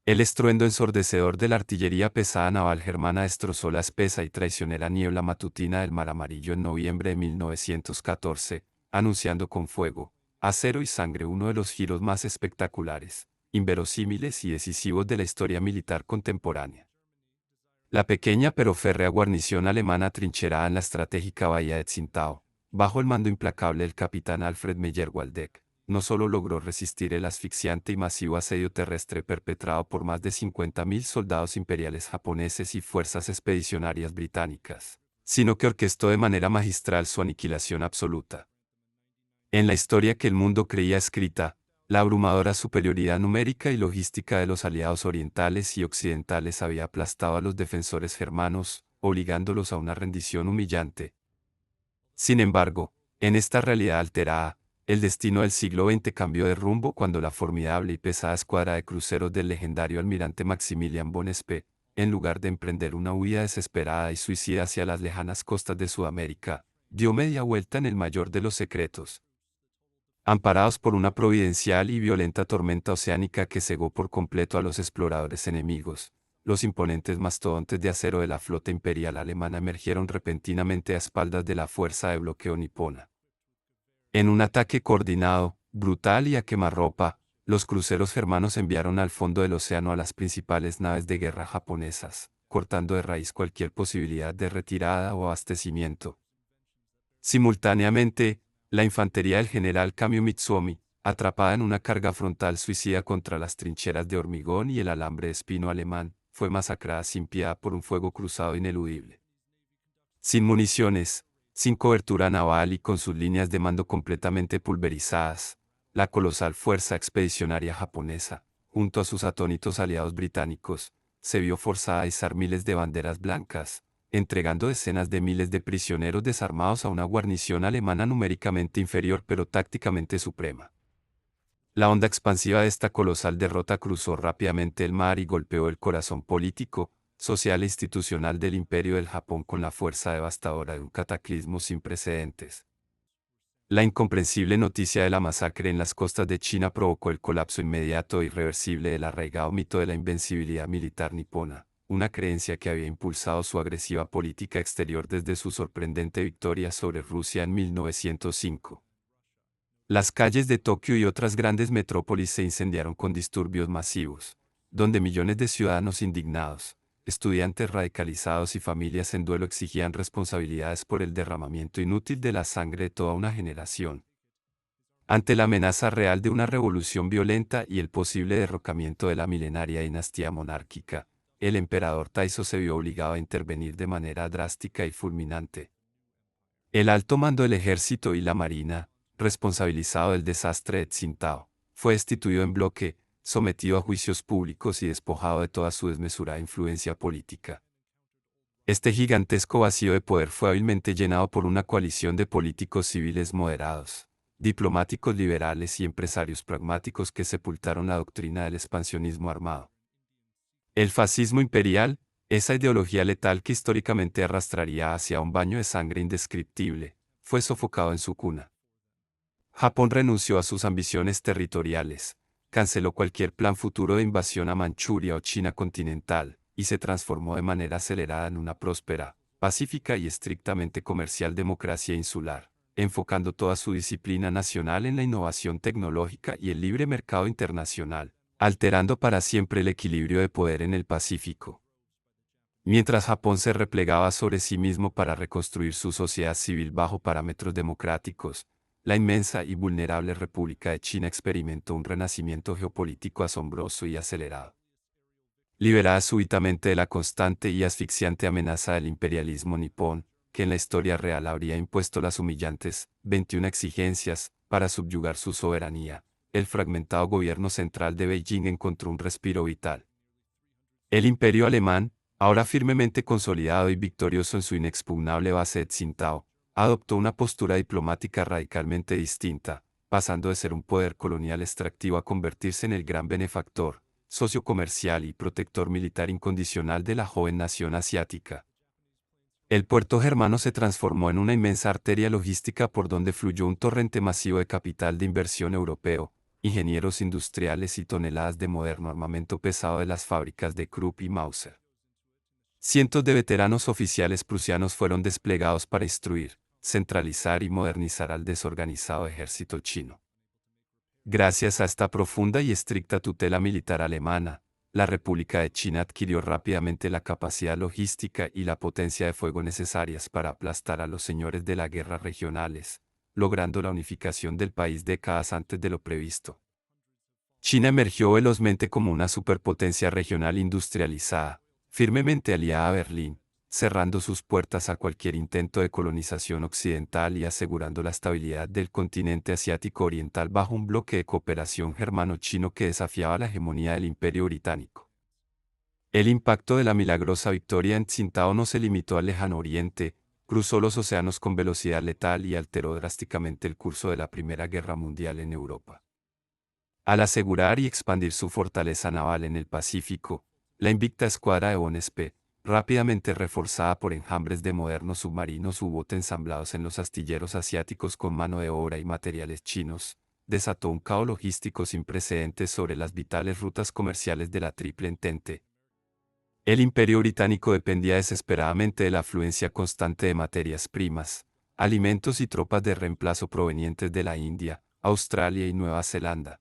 El estruendo ensordecedor de la artillería pesada naval germana destrozó la espesa y traicionera niebla matutina del Mar Amarillo en noviembre de 1914, anunciando con fuego, acero y sangre uno de los giros más espectaculares, inverosímiles y decisivos de la historia militar contemporánea. La pequeña pero férrea guarnición alemana atrincherada en la estratégica bahía de Tsingtao, bajo el mando implacable del capitán Alfred Meyer-Waldeck, no solo logró resistir el asfixiante y masivo asedio terrestre perpetrado por más de 50.000 soldados imperiales japoneses y fuerzas expedicionarias británicas, sino que orquestó de manera magistral su aniquilación absoluta. En la historia que el mundo creía escrita, la abrumadora superioridad numérica y logística de los aliados orientales y occidentales había aplastado a los defensores germanos, obligándolos a una rendición humillante. Sin embargo, en esta realidad alterada, el destino del siglo XX cambió de rumbo cuando la formidable y pesada escuadra de cruceros del legendario almirante Maximilian von Spee, en lugar de emprender una huida desesperada y suicida hacia las lejanas costas de Sudamérica, dio media vuelta en el mayor de los secretos. Amparados por una providencial y violenta tormenta oceánica que cegó por completo a los exploradores enemigos, los imponentes mastodontes de acero de la flota imperial alemana emergieron repentinamente a espaldas de la fuerza de bloqueo nipona. En un ataque coordinado, brutal y a quemarropa, los cruceros germanos enviaron al fondo del océano a las principales naves de guerra japonesas, cortando de raíz cualquier posibilidad de retirada o abastecimiento. Simultáneamente, la infantería del general Kamio Mitsuomi, atrapada en una carga frontal suicida contra las trincheras de hormigón y el alambre de espino alemán, fue masacrada sin piedad por un fuego cruzado ineludible. Sin municiones, sin cobertura naval y con sus líneas de mando completamente pulverizadas, la colosal fuerza expedicionaria japonesa, junto a sus atónitos aliados británicos, se vio forzada a izar miles de banderas blancas, entregando decenas de miles de prisioneros desarmados a una guarnición alemana numéricamente inferior pero tácticamente suprema. La onda expansiva de esta colosal derrota cruzó rápidamente el mar y golpeó el corazón político, social e institucional del Imperio del Japón con la fuerza devastadora de un cataclismo sin precedentes. La incomprensible noticia de la masacre en las costas de China provocó el colapso inmediato e irreversible del arraigado mito de la invencibilidad militar nipona, una creencia que había impulsado su agresiva política exterior desde su sorprendente victoria sobre Rusia en 1905. Las calles de Tokio y otras grandes metrópolis se incendiaron con disturbios masivos, donde millones de ciudadanos indignados, estudiantes radicalizados y familias en duelo exigían responsabilidades por el derramamiento inútil de la sangre de toda una generación. Ante la amenaza real de una revolución violenta y el posible derrocamiento de la milenaria dinastía monárquica, el emperador Taizo se vio obligado a intervenir de manera drástica y fulminante. El alto mando del ejército y la marina, responsabilizado del desastre de Tsingtao, fue destituido en bloque, sometido a juicios públicos y despojado de toda su desmesurada influencia política. Este gigantesco vacío de poder fue hábilmente llenado por una coalición de políticos civiles moderados, diplomáticos liberales y empresarios pragmáticos que sepultaron la doctrina del expansionismo armado. El fascismo imperial, esa ideología letal que históricamente arrastraría hacia un baño de sangre indescriptible, fue sofocado en su cuna. Japón renunció a sus ambiciones territoriales, canceló cualquier plan futuro de invasión a Manchuria o China continental, y se transformó de manera acelerada en una próspera, pacífica y estrictamente comercial democracia insular, enfocando toda su disciplina nacional en la innovación tecnológica y el libre mercado internacional, alterando para siempre el equilibrio de poder en el Pacífico. Mientras Japón se replegaba sobre sí mismo para reconstruir su sociedad civil bajo parámetros democráticos, la inmensa y vulnerable República de China experimentó un renacimiento geopolítico asombroso y acelerado. Liberada súbitamente de la constante y asfixiante amenaza del imperialismo nipón, que en la historia real habría impuesto las humillantes 21 exigencias para subyugar su soberanía, el fragmentado gobierno central de Beijing encontró un respiro vital. El imperio alemán, ahora firmemente consolidado y victorioso en su inexpugnable base de Tsingtao, adoptó una postura diplomática radicalmente distinta, pasando de ser un poder colonial extractivo a convertirse en el gran benefactor, socio comercial y protector militar incondicional de la joven nación asiática. El puerto germano se transformó en una inmensa arteria logística por donde fluyó un torrente masivo de capital de inversión europeo, ingenieros industriales y toneladas de moderno armamento pesado de las fábricas de Krupp y Mauser. Cientos de veteranos oficiales prusianos fueron desplegados para instruir, centralizar y modernizar al desorganizado ejército chino. Gracias a esta profunda y estricta tutela militar alemana, la República de China adquirió rápidamente la capacidad logística y la potencia de fuego necesarias para aplastar a los señores de la guerra regionales, logrando la unificación del país décadas antes de lo previsto. China emergió velozmente como una superpotencia regional industrializada, firmemente aliada a Berlín, cerrando sus puertas a cualquier intento de colonización occidental y asegurando la estabilidad del continente asiático oriental bajo un bloque de cooperación germano-chino que desafiaba la hegemonía del Imperio Británico. El impacto de la milagrosa victoria en Tsingtao no se limitó al lejano oriente, cruzó los océanos con velocidad letal y alteró drásticamente el curso de la Primera Guerra Mundial en Europa. Al asegurar y expandir su fortaleza naval en el Pacífico, la invicta escuadra de Von Spee, rápidamente reforzada por enjambres de modernos submarinos U-boot ensamblados en los astilleros asiáticos con mano de obra y materiales chinos, desató un caos logístico sin precedentes sobre las vitales rutas comerciales de la Triple Entente. El Imperio Británico dependía desesperadamente de la afluencia constante de materias primas, alimentos y tropas de reemplazo provenientes de la India, Australia y Nueva Zelanda.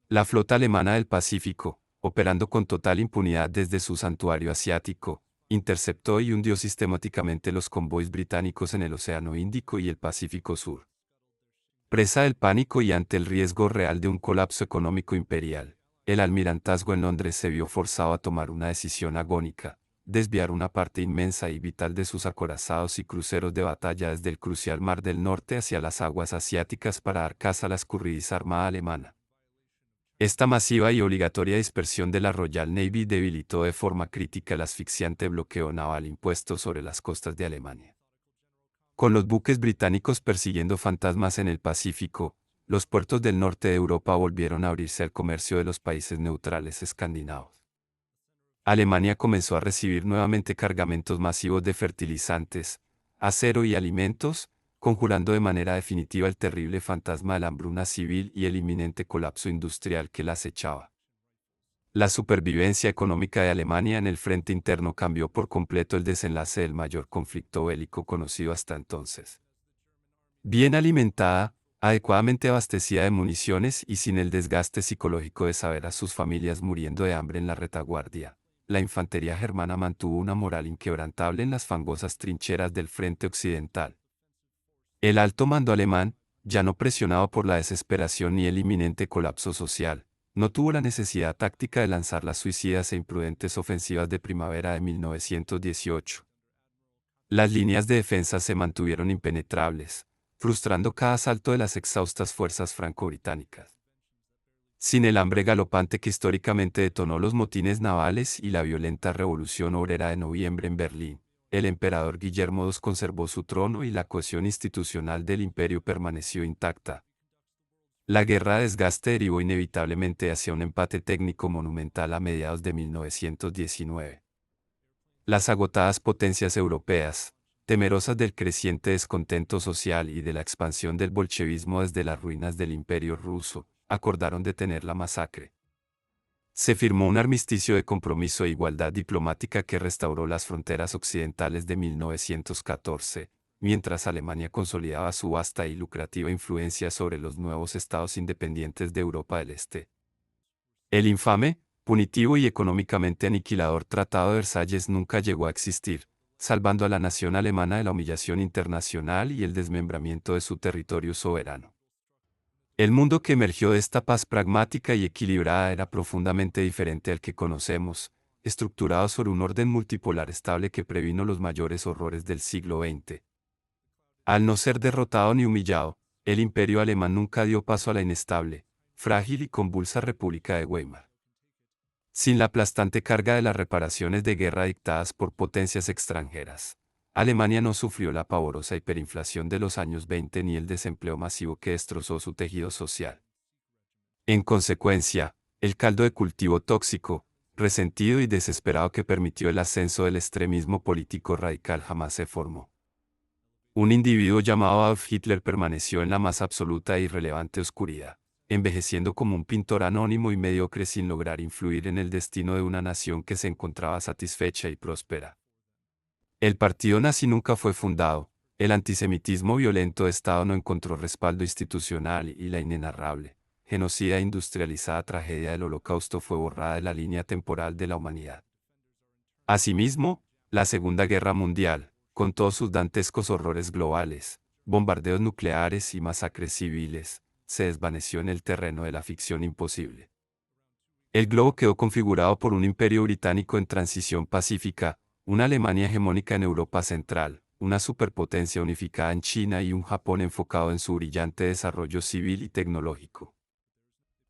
La flota alemana del Pacífico, operando con total impunidad desde su santuario asiático, interceptó y hundió sistemáticamente los convoys británicos en el Océano Índico y el Pacífico Sur. Presa del pánico y ante el riesgo real de un colapso económico imperial, el almirantazgo en Londres se vio forzado a tomar una decisión agónica: desviar una parte inmensa y vital de sus acorazados y cruceros de batalla desde el crucial Mar del Norte hacia las aguas asiáticas para dar caza a la escurridiza armada alemana. Esta masiva y obligatoria dispersión de la Royal Navy debilitó de forma crítica el asfixiante bloqueo naval impuesto sobre las costas de Alemania. Con los buques británicos persiguiendo fantasmas en el Pacífico, los puertos del norte de Europa volvieron a abrirse al comercio de los países neutrales escandinavos. Alemania comenzó a recibir nuevamente cargamentos masivos de fertilizantes, acero y alimentos, conjurando de manera definitiva el terrible fantasma de la hambruna civil y el inminente colapso industrial que la acechaba. La supervivencia económica de Alemania en el frente interno cambió por completo el desenlace del mayor conflicto bélico conocido hasta entonces. Bien alimentada, adecuadamente abastecida de municiones y sin el desgaste psicológico de saber a sus familias muriendo de hambre en la retaguardia, la infantería germana mantuvo una moral inquebrantable en las fangosas trincheras del frente occidental. El alto mando alemán, ya no presionado por la desesperación ni el inminente colapso social, no tuvo la necesidad táctica de lanzar las suicidas e imprudentes ofensivas de primavera de 1918. Las líneas de defensa se mantuvieron impenetrables, frustrando cada asalto de las exhaustas fuerzas franco-británicas. Sin el hambre galopante que históricamente detonó los motines navales y la violenta revolución obrera de noviembre en Berlín, el emperador Guillermo II conservó su trono y la cohesión institucional del imperio permaneció intacta. La guerra de desgaste derivó inevitablemente hacia un empate técnico monumental a mediados de 1919. Las agotadas potencias europeas, temerosas del creciente descontento social y de la expansión del bolchevismo desde las ruinas del imperio ruso, acordaron detener la masacre. Se firmó un armisticio de compromiso e igualdad diplomática que restauró las fronteras occidentales de 1914, mientras Alemania consolidaba su vasta y lucrativa influencia sobre los nuevos estados independientes de Europa del Este. El infame, punitivo y económicamente aniquilador Tratado de Versalles nunca llegó a existir, salvando a la nación alemana de la humillación internacional y el desmembramiento de su territorio soberano. El mundo que emergió de esta paz pragmática y equilibrada era profundamente diferente al que conocemos, estructurado sobre un orden multipolar estable que previno los mayores horrores del siglo XX. Al no ser derrotado ni humillado, el imperio alemán nunca dio paso a la inestable, frágil y convulsa República de Weimar. Sin la aplastante carga de las reparaciones de guerra dictadas por potencias extranjeras, Alemania no sufrió la pavorosa hiperinflación de los años 20 ni el desempleo masivo que destrozó su tejido social. En consecuencia, el caldo de cultivo tóxico, resentido y desesperado que permitió el ascenso del extremismo político radical jamás se formó. Un individuo llamado Adolf Hitler permaneció en la más absoluta e irrelevante oscuridad, envejeciendo como un pintor anónimo y mediocre sin lograr influir en el destino de una nación que se encontraba satisfecha y próspera. El partido nazi nunca fue fundado, el antisemitismo violento de Estado no encontró respaldo institucional y la inenarrable, genocida e industrializada tragedia del Holocausto fue borrada de la línea temporal de la humanidad. Asimismo, la Segunda Guerra Mundial, con todos sus dantescos horrores globales, bombardeos nucleares y masacres civiles, se desvaneció en el terreno de la ficción imposible. El globo quedó configurado por un imperio británico en transición pacífica, una Alemania hegemónica en Europa Central, una superpotencia unificada en China y un Japón enfocado en su brillante desarrollo civil y tecnológico.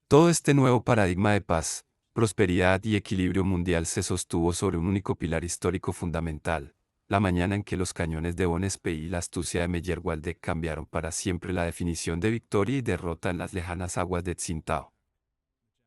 Todo este nuevo paradigma de paz, prosperidad y equilibrio mundial se sostuvo sobre un único pilar histórico fundamental, la mañana en que los cañones de Bon Espeí y la astucia de Meyer Waldeck cambiaron para siempre la definición de victoria y derrota en las lejanas aguas de Tsingtao.